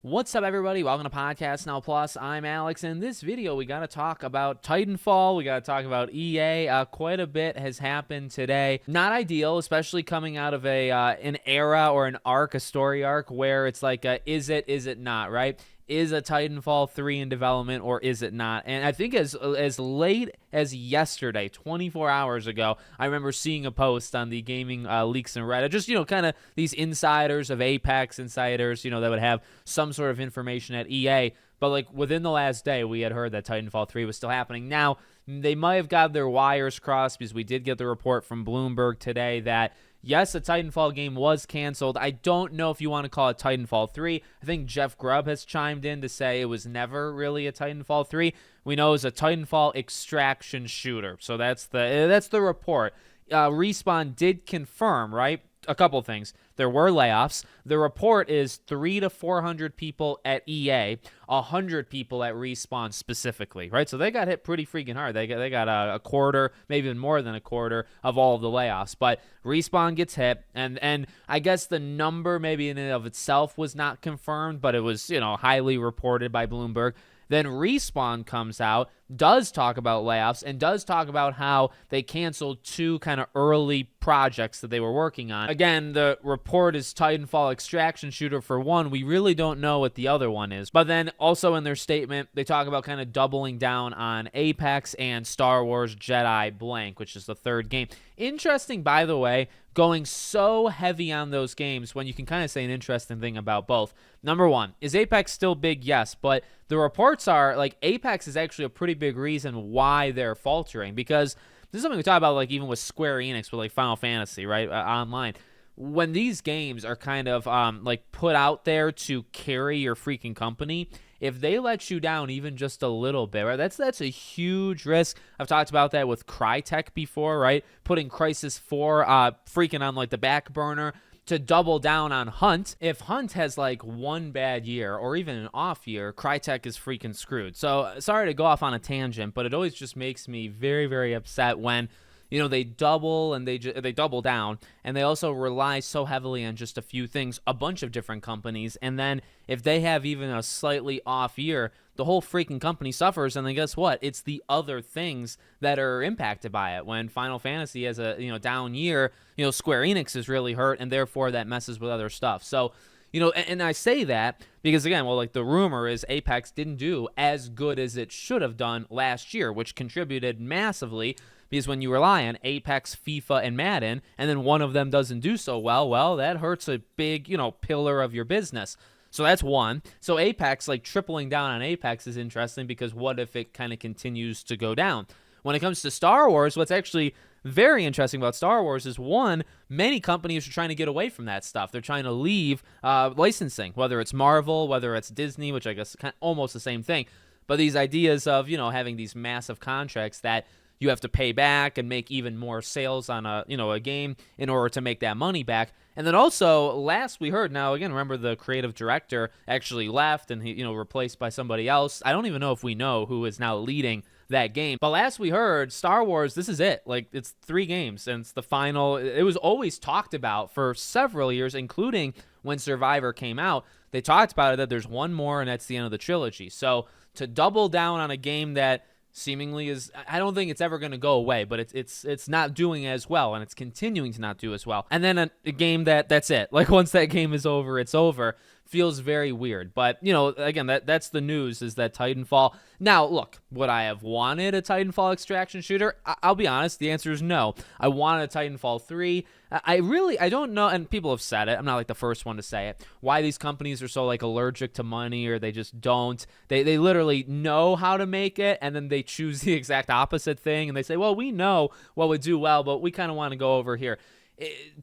What's up, everybody? Welcome to Podcast Now Plus. I'm Alex. In this video, we got to talk about Titanfall. We got to talk about EA. Quite a bit has happened today. Not ideal, especially coming out of an era or an arc, a story arc, where it's like, is it not, right? Is a Titanfall 3 in development or is it not? And I think as late as yesterday, 24 hours ago, I remember seeing a post on the gaming leaks and Reddit, just, kind of these insiders of Apex insiders, that would have some sort of information at EA. But like within the last day, we had heard that Titanfall 3 was still happening. Now, they might have got their wires crossed because we did get the report from Bloomberg today that yes, a Titanfall game was canceled. I don't know if you want to call it Titanfall 3. I think Jeff Grubb has chimed in to say it was never really a Titanfall 3. We know it's a Titanfall extraction shooter. So that's the report. Respawn did confirm, right? A couple things. There were layoffs. The report is 300 to 400 people at EA, 100 people at Respawn specifically, right? So they got hit pretty freaking hard. They got a quarter, maybe even more than a quarter of all of the layoffs. But Respawn gets hit, and I guess the number maybe in and of itself was not confirmed, but it was, highly reported by Bloomberg. Then Respawn comes out, does talk about layoffs, and does talk about how they canceled two kind of early projects that they were working on. Again, the report is Titanfall extraction shooter for one. We really don't know what the other one is. But then also in their statement, they talk about kind of doubling down on Apex and Star Wars Jedi Blank, which is the third game. Interesting, by the way, going so heavy on those games when you can kind of say an interesting thing about both. Number one, is Apex still big? Yes, but the reports are like Apex is actually a pretty big reason why they're faltering, because this is something we talk about like even with Square Enix with like Final Fantasy, right? Online. When these games are kind of like put out there to carry your freaking company, if they let you down even just a little bit, right? That's a huge risk. I've talked about that with Crytek before, right? Putting Crysis 4 freaking on like the back burner to double down on Hunt. If Hunt has like one bad year or even an off year, Crytek is freaking screwed. So sorry to go off on a tangent, but it always just makes me very, very upset when they double and they double down, and they also rely so heavily on just a few things, a bunch of different companies, and then if they have even a slightly off year, the whole freaking company suffers. And then guess what? It's the other things that are impacted by it. When Final Fantasy has a down year, Square Enix is really hurt, and therefore that messes with other stuff. So and I say that because, again, like the rumor is Apex didn't do as good as it should have done last year, which contributed massively, because when you rely on Apex, FIFA, and Madden, and then one of them doesn't do so well, that hurts a big, pillar of your business. So that's one. So Apex, like tripling down on Apex is interesting, because what if it kind of continues to go down? When it comes to Star Wars, what's actually very interesting about Star Wars is, one, many companies are trying to get away from that stuff. They're trying to leave licensing, whether it's Marvel, whether it's Disney, which I guess is kind of almost the same thing. But these ideas of, having these massive contracts that you have to pay back and make even more sales on a game in order to make that money back. And then also, last we heard, now again, remember the creative director actually left and he replaced by somebody else. I don't even know if we know who is now leading that game. But last we heard, Star Wars, this is it. Like, it's 3 games and it's the final. It was always talked about for several years, including when Survivor came out. They talked about it that there's one more and that's the end of the trilogy. So to double down on a game that seemingly is, I don't think it's ever going to go away, but it's not doing as well, and it's continuing to not do as well. And then a game that's it. Like, once that game is over, it's over. Feels very weird. But, again, that's the news, is that Titanfall. Now, look, would I have wanted a Titanfall extraction shooter? I'll be honest, the answer is no. I wanted a Titanfall 3. I don't know, and people have said it, I'm not like the first one to say it, why these companies are so like allergic to money, or they just don't. They literally know how to make it, and then they choose the exact opposite thing, and they say, well, we know what would do well, but we kind of want to go over here.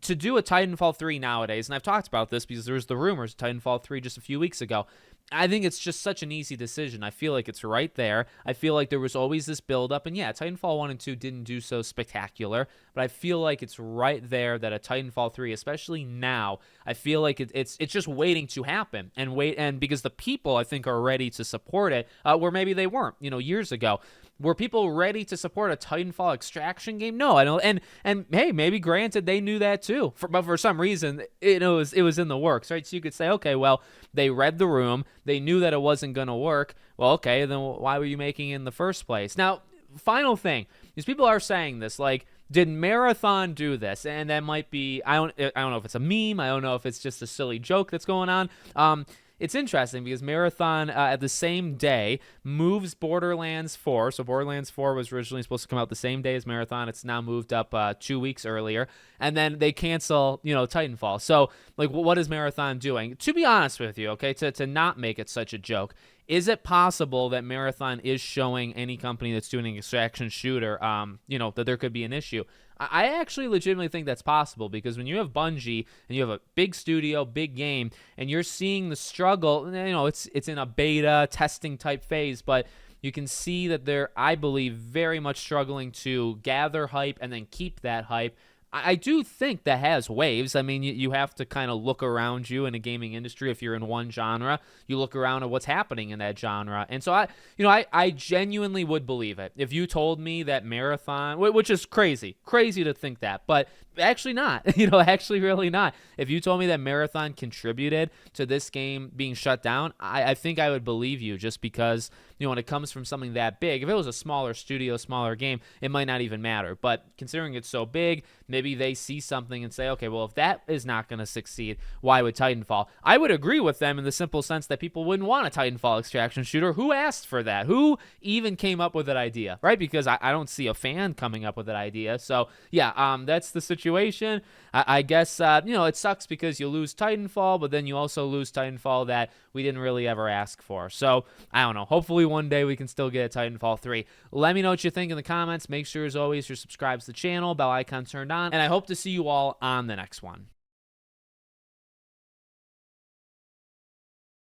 To do a Titanfall 3 nowadays, and I've talked about this because there was the rumors of Titanfall 3 just a few weeks ago, I think it's just such an easy decision. I feel like it's right there. I feel like there was always this buildup. And yeah, Titanfall 1 and 2 didn't do so spectacular, but I feel like it's right there that a Titanfall 3, especially now, I feel like it's just waiting to happen. And because the people, I think, are ready to support it, where maybe they weren't, years ago. Were people ready to support a Titanfall extraction game? No, I don't. And hey, maybe granted they knew that too, but for some reason it was in the works, right? So you could say, okay, well, they read the room, they knew that it wasn't going to work. Well, okay, then why were you making it in the first place? Now, final thing, these people are saying this, like, did Marathon do this? And that might be, I don't know if it's a meme, I don't know if it's just a silly joke that's going on. It's interesting because Marathon, at the same day, moves Borderlands 4. So Borderlands 4 was originally supposed to come out the same day as Marathon. It's now moved up 2 weeks earlier. And then they cancel, Titanfall. So, like, what is Marathon doing? To be honest with you, okay, to not make it such a joke, is it possible that Marathon is showing any company that's doing an extraction shooter, that there could be an issue? I actually legitimately think that's possible, because when you have Bungie and you have a big studio, big game, and you're seeing the struggle, it's in a beta testing type phase, but you can see that they're, I believe, very much struggling to gather hype and then keep that hype. I do think that has waves. I mean, you have to kind of look around you in a gaming industry. If you're in one genre, you look around at what's happening in that genre. And so I genuinely would believe it. If you told me that Marathon, which is crazy to think that, but actually not, actually really not. If you told me that Marathon contributed to this game being shut down, I think I would believe you, just because, when it comes from something that big, if it was a smaller studio, smaller game, it might not even matter. But considering it's so big, maybe they see something and say, okay, well, if that is not going to succeed, why would Titanfall? I would agree with them in the simple sense that people wouldn't want a Titanfall extraction shooter. Who asked for that? Who even came up with that idea, right? Because I don't see a fan coming up with that idea. So, yeah, that's the situation. I guess, it sucks because you lose Titanfall, but then you also lose Titanfall that we didn't really ever ask for. So, I don't know. Hopefully one day we can still get a Titanfall 3. Let me know what you think in the comments. Make sure, as always, you're subscribed to the channel, bell icon turned on, and I hope to see you all on the next one.